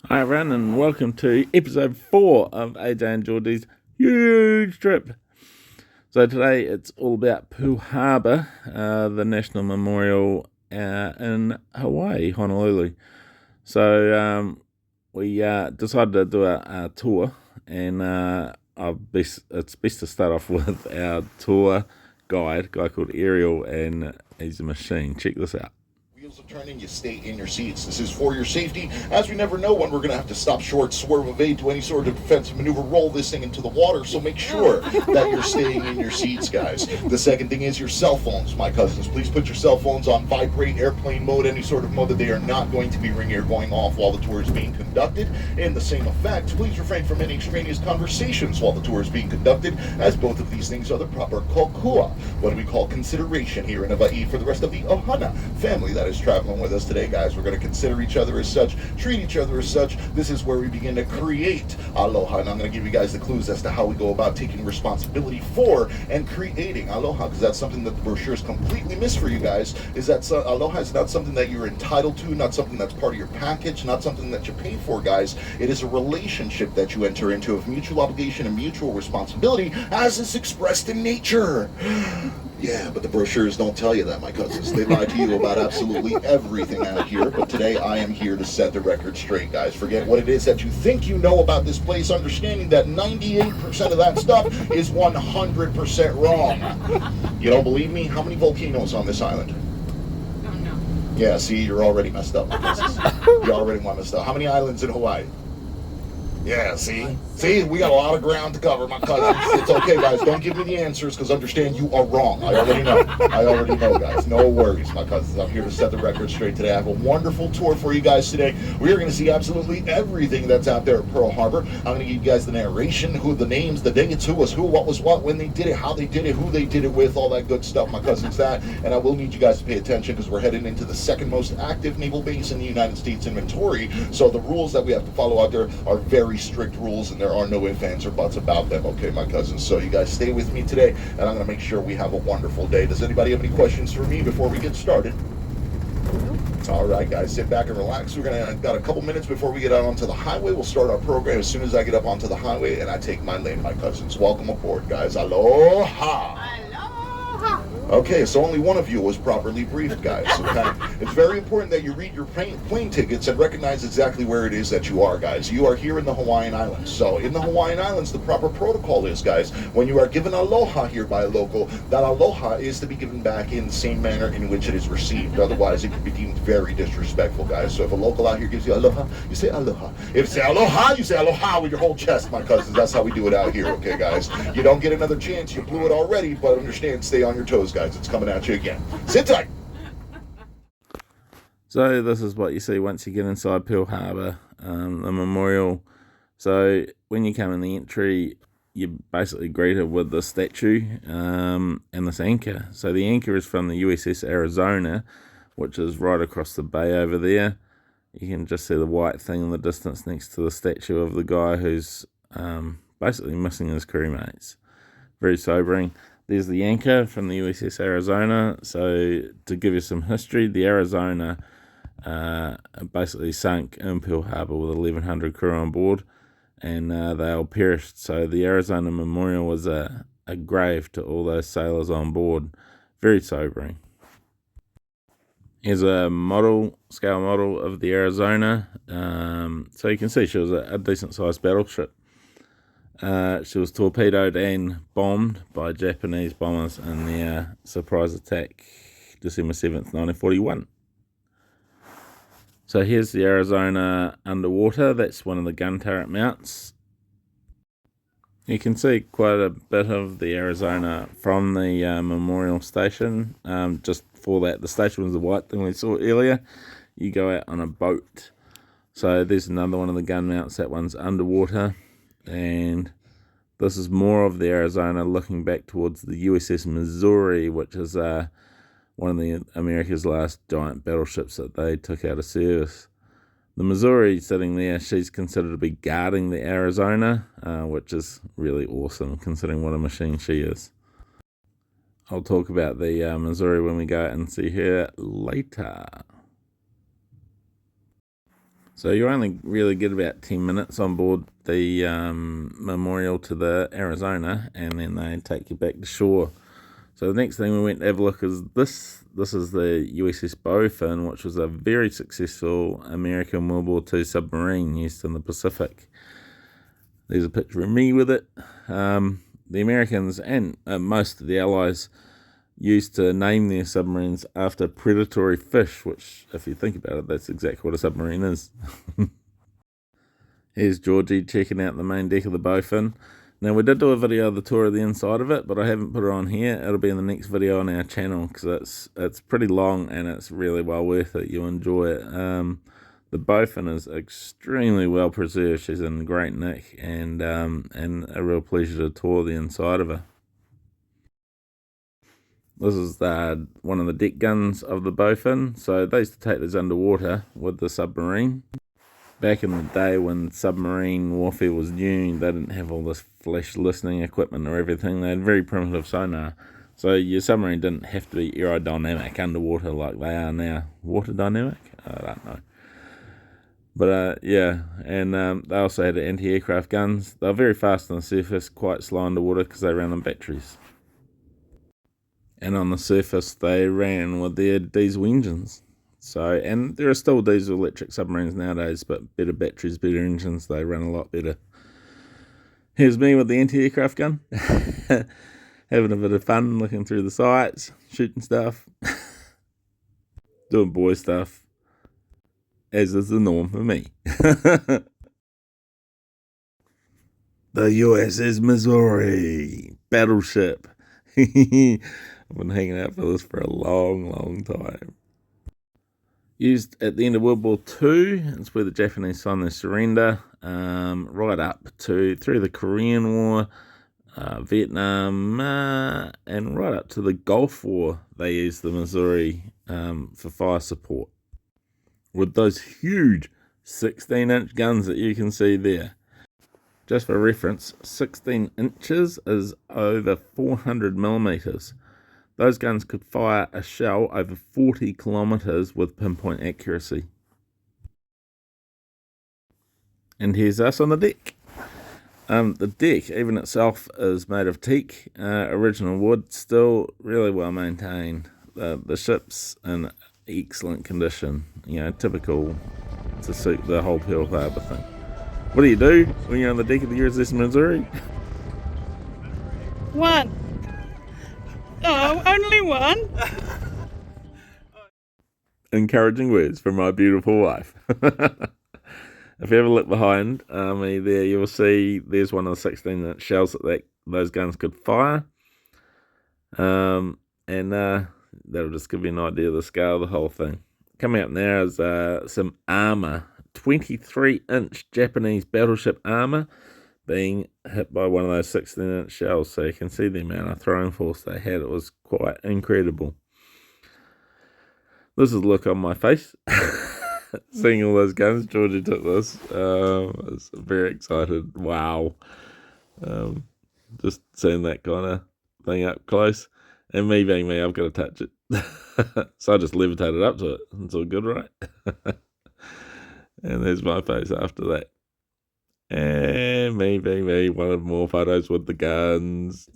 Hi everyone and welcome to episode 4 of AJ and Geordie's huge trip. So today it's all about Pearl Harbor, the National Memorial in Hawaii, Honolulu. So we decided to do a tour, and it's best to start off with our tour guide, a guy called Ariel, and he's a machine. Check this out. Wheels are turning, you stay in your seats. This is for your safety, as we never know when we're going to have to stop short, swerve, evade to any sort of defensive maneuver, roll this thing into the water, so make sure that you're staying in your seats, guys. The second thing is your cell phones, my cousins. Please put your cell phones on vibrate, airplane mode, any sort of mode that they are not going to be ringing or going off while the tour is being conducted. In the same effect, please refrain from any extraneous conversations while the tour is being conducted, as both of these things are the proper kokua, what we call consideration here in Hawaii for the rest of the Ohana family that is traveling with us today, guys. We're going to consider each other as such, treat each other as such. This is where we begin to create aloha, and I'm going to give you guys the clues as to how we go about taking responsibility for and creating aloha, because that's something that the brochure is completely missed for you guys, is that aloha is not something that you're entitled to, not something that's part of your package, not something that you pay for, guys. It is a relationship that you enter into of mutual obligation and mutual responsibility as is expressed in nature. Yeah, but the brochures don't tell you that, my cousins. They lie to you about absolutely everything out here, but today I am here to set the record straight, guys. Forget what it is that you think you know about this place, understanding that 98% of that stuff is 100% wrong. You don't believe me? How many volcanoes on this island? Don't know. Yeah, see, you're already messed up, my cousins. You already messed up. How many islands in Hawaii? Yeah, see? See, we got a lot of ground to cover, my cousins. It's okay, guys. Don't give me the answers, because understand you are wrong. I already know, guys. No worries, my cousins. I'm here to set the record straight today. I have a wonderful tour for you guys today. We are going to see absolutely everything that's out there at Pearl Harbor. I'm going to give you guys the narration, who the names, the dates, who was who, what was what, when they did it, how they did it, who they did it with, all that good stuff, my cousins. That, and I will need you guys to pay attention, because we're heading into the second most active naval base in the United States inventory. So the rules that we have to follow out there are very strict rules, and there are no ifs, ands, or buts about them, okay, my cousins? So you guys stay with me today, and I'm going to make sure we have a wonderful day. Does anybody have any questions for me before we get started? All right, guys, sit back and relax. Got a couple minutes before we get out onto the highway. We'll start our program as soon as I get up onto the highway and I take my lane, my cousins. Welcome aboard, guys. Aloha. Okay, so only one of you was properly briefed, guys. Okay, it's very important that you read your plane tickets and recognize exactly where it is that you are, guys. You are here in the Hawaiian Islands. So in the Hawaiian Islands, the proper protocol is, guys, when you are given aloha here by a local, that aloha is to be given back in the same manner in which it is received. Otherwise, it could be deemed very disrespectful, guys. So if a local out here gives you aloha, you say aloha. If you say aloha, you say aloha with your whole chest, my cousins. That's how we do it out here, okay, guys? You don't get another chance. You blew it already, but understand, stay on your toes, guys. It's coming at you again. Sit tight. So this is what you see once you get inside Pearl Harbor, the memorial. So when you come in the entry, you're basically greeted with the statue and this anchor. So the anchor is from the USS Arizona, which is right across the bay over there. You can just see the white thing in the distance next to the statue of the guy who's basically missing his crewmates. Very sobering. There's the anchor from the USS Arizona. So to give you some history, the Arizona basically sunk in Pearl Harbor with 1,100 crew on board, and they all perished. So the Arizona Memorial was a grave to all those sailors on board. Very sobering. Here's a scale model of the Arizona. So you can see she was a decent sized battleship. She was torpedoed and bombed by Japanese bombers in their surprise attack December 7th, 1941. So here's the Arizona underwater. That's one of the gun turret mounts. You can see quite a bit of the Arizona from the memorial station. Just for that, the station was the white thing we saw earlier. You go out on a boat. So there's another one of the gun mounts. That one's underwater. And this is more of the Arizona looking back towards the USS Missouri, which is one of the America's last giant battleships that they took out of service. The Missouri sitting there, she's considered to be guarding the Arizona, which is really awesome considering what a machine she is. I'll talk about the Missouri when we go out and see her later. So you only really get about 10 minutes on board the memorial to the Arizona, and then they take you back to shore. So the next thing we went to have a look is this. This is the USS Bowfin, which was a very successful American World War II submarine used in the Pacific. There's a picture of me with it. The Americans and most of the Allies used to name their submarines after predatory fish, which, if you think about it, that's exactly what a submarine is. Here's Georgie checking out the main deck of the Bowfin. Now, we did do a video of the tour of the inside of it, but I haven't put it on here. It'll be in the next video on our channel, because it's pretty long and it's really well worth it. You'll enjoy it. The Bowfin is extremely well preserved. She's in great nick, and a real pleasure to tour the inside of her. This is one of the deck guns of the Bowfin. So they used to take these underwater with the submarine. Back in the day when submarine warfare was new, they didn't have all this flash listening equipment or everything. They had very primitive sonar. So your submarine didn't have to be aerodynamic underwater like they are now. Water dynamic? I don't know. But yeah, and they also had anti-aircraft guns. They were very fast on the surface, quite slow underwater because they ran on batteries. And on the surface, they ran with their diesel engines. So, and there are still diesel electric submarines nowadays, but better batteries, better engines, they run a lot better. Here's me with the anti-aircraft gun, having a bit of fun, looking through the sights, shooting stuff, doing boy stuff, as is the norm for me. The USS Missouri battleship. I've been hanging out for this for a long, long time. Used at the end of World War II. It's where the Japanese signed their surrender, right up to through the Korean War, Vietnam, and right up to the Gulf War. They used the Missouri for fire support with those huge 16-inch guns that you can see there. Just for reference, 16 inches is over 400 millimeters. Those guns could fire a shell over 40 kilometers with pinpoint accuracy. And here's us on the deck. The deck, even itself, is made of teak, original wood, still really well maintained. The ship's in excellent condition, typical to suit the whole Pearl Harbor thing. What do you do when you're on the deck of the USS Missouri? One. Oh, only one. Encouraging words from my beautiful wife. If you ever look behind me there, you will see there's one of the 16-inch shells that those guns could fire. And that'll just give you an idea of the scale of the whole thing. Coming up now is some armor. 23-inch Japanese battleship armor being hit by one of those 16-inch shells. So you can see the amount of throwing force they had. It was quite incredible. This is the look on my face. Seeing all those guns, Georgie took this. I was very excited. Wow. Just seeing that kind of thing up close. And me being me, I've got to touch it. So I just levitated up to it. It's all good, right? And there's my face after that. And me being me, wanted more photos with the guns.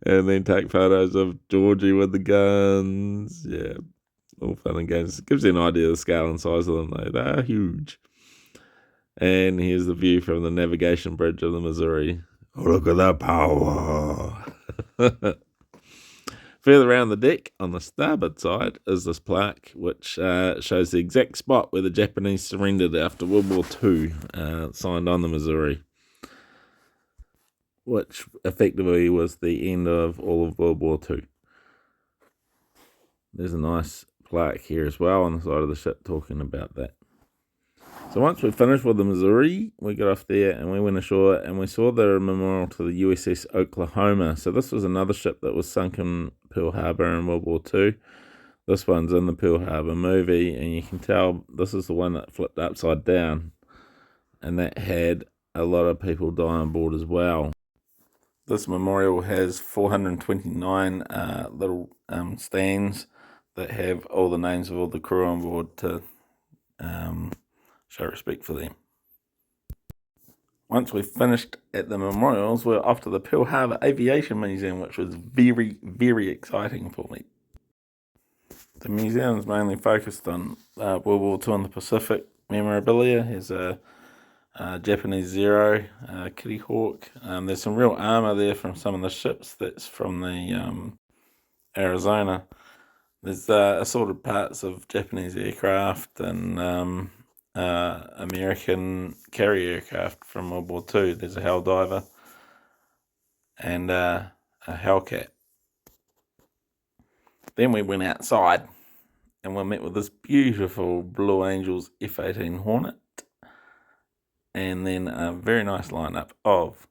And then take photos of Georgie with the guns. Yeah, all fun and games. It gives you an idea of the scale and size of them, though. They're huge. And here's the view from the navigation bridge of the Missouri. Oh, look at that power. Further around the deck, on the starboard side, is this plaque, which shows the exact spot where the Japanese surrendered after World War II, signed on the Missouri, which effectively was the end of all of World War II. There's a nice plaque here as well on the side of the ship talking about that. So once we finished with the Missouri, we got off there and we went ashore and we saw the memorial to the USS Oklahoma. So this was another ship that was sunk in Pearl Harbor in World War II. This one's in the Pearl Harbor movie, and you can tell this is the one that flipped upside down, and that had a lot of people die on board as well. This memorial has 429 little stands that have all the names of all the crew on board to show respect for them. Once we finished at the memorials, we were off to the Pearl Harbor Aviation Museum, which was very, very exciting for me. The museum is mainly focused on World War II and the Pacific memorabilia. There's a Japanese Zero, Kitty Hawk. There's some real armour there from some of the ships that's from the Arizona. There's assorted parts of Japanese aircraft and American carrier aircraft from World War II. There's a Helldiver and a Hellcat. Then we went outside and we met with this beautiful Blue Angels F-18 Hornet, and then a very nice lineup of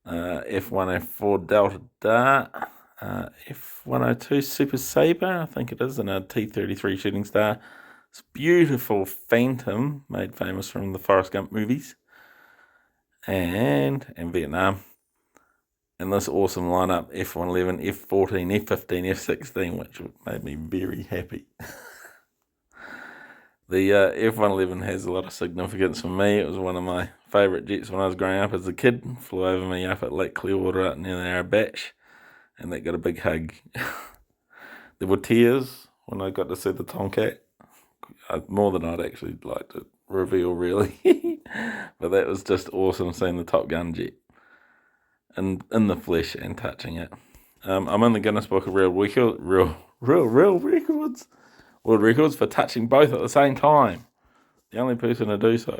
F-104 Delta Dart, F-102 Super Sabre, I think it is, and a T-33 Shooting Star. This beautiful Phantom, made famous from the Forrest Gump movies, and Vietnam. And this awesome lineup, F-111, F-14, F-15, F-16, which made me very happy. The F-111 has a lot of significance for me. It was one of my favourite jets when I was growing up as a kid. Flew over me up at Lake Clearwater out near the Arab Batch, and that got a big hug. There were tears when I got to see the Tomcat. More than I'd actually like to reveal, really. But that was just awesome seeing the Top Gun jet and in the flesh and touching it. I'm in the Guinness Book of World Records for touching both at the same time. The only person to do so.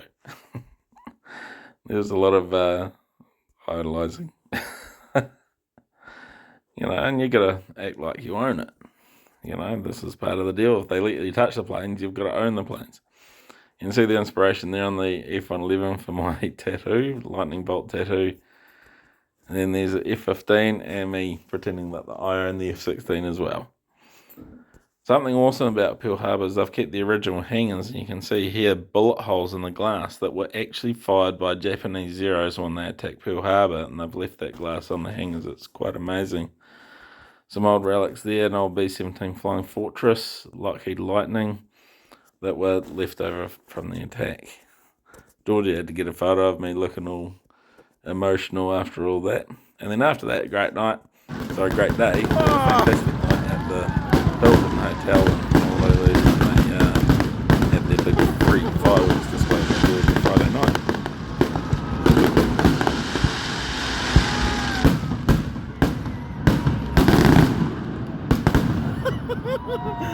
There was a lot of idolizing. And you gotta act like you own it. This is part of the deal. If they let you touch the planes, you've got to own the planes. You can see the inspiration there on the F-111 for my tattoo, lightning bolt tattoo. And then there's the F-15 and me pretending that I own the F-16 as well. Something awesome about Pearl Harbor is they've kept the original hangars, and you can see here bullet holes in the glass that were actually fired by Japanese Zeros when they attacked Pearl Harbor, and they've left that glass on the hangars. It's quite amazing. Some old relics there, an old B-17 Flying Fortress, Lockheed Lightning, that were left over from the attack. Georgie had to get a photo of me looking all emotional after all that. And then after that, great day. Fantastic night at the Hilton Hotel in Honolulu. They had their big free fireworks display every Friday night.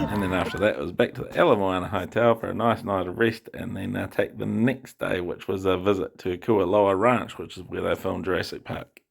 And then after that, it was back to the Ala Moana Hotel for a nice night of rest, and then take the next day, which was a visit to Kualoa Ranch, which is where they filmed Jurassic Park.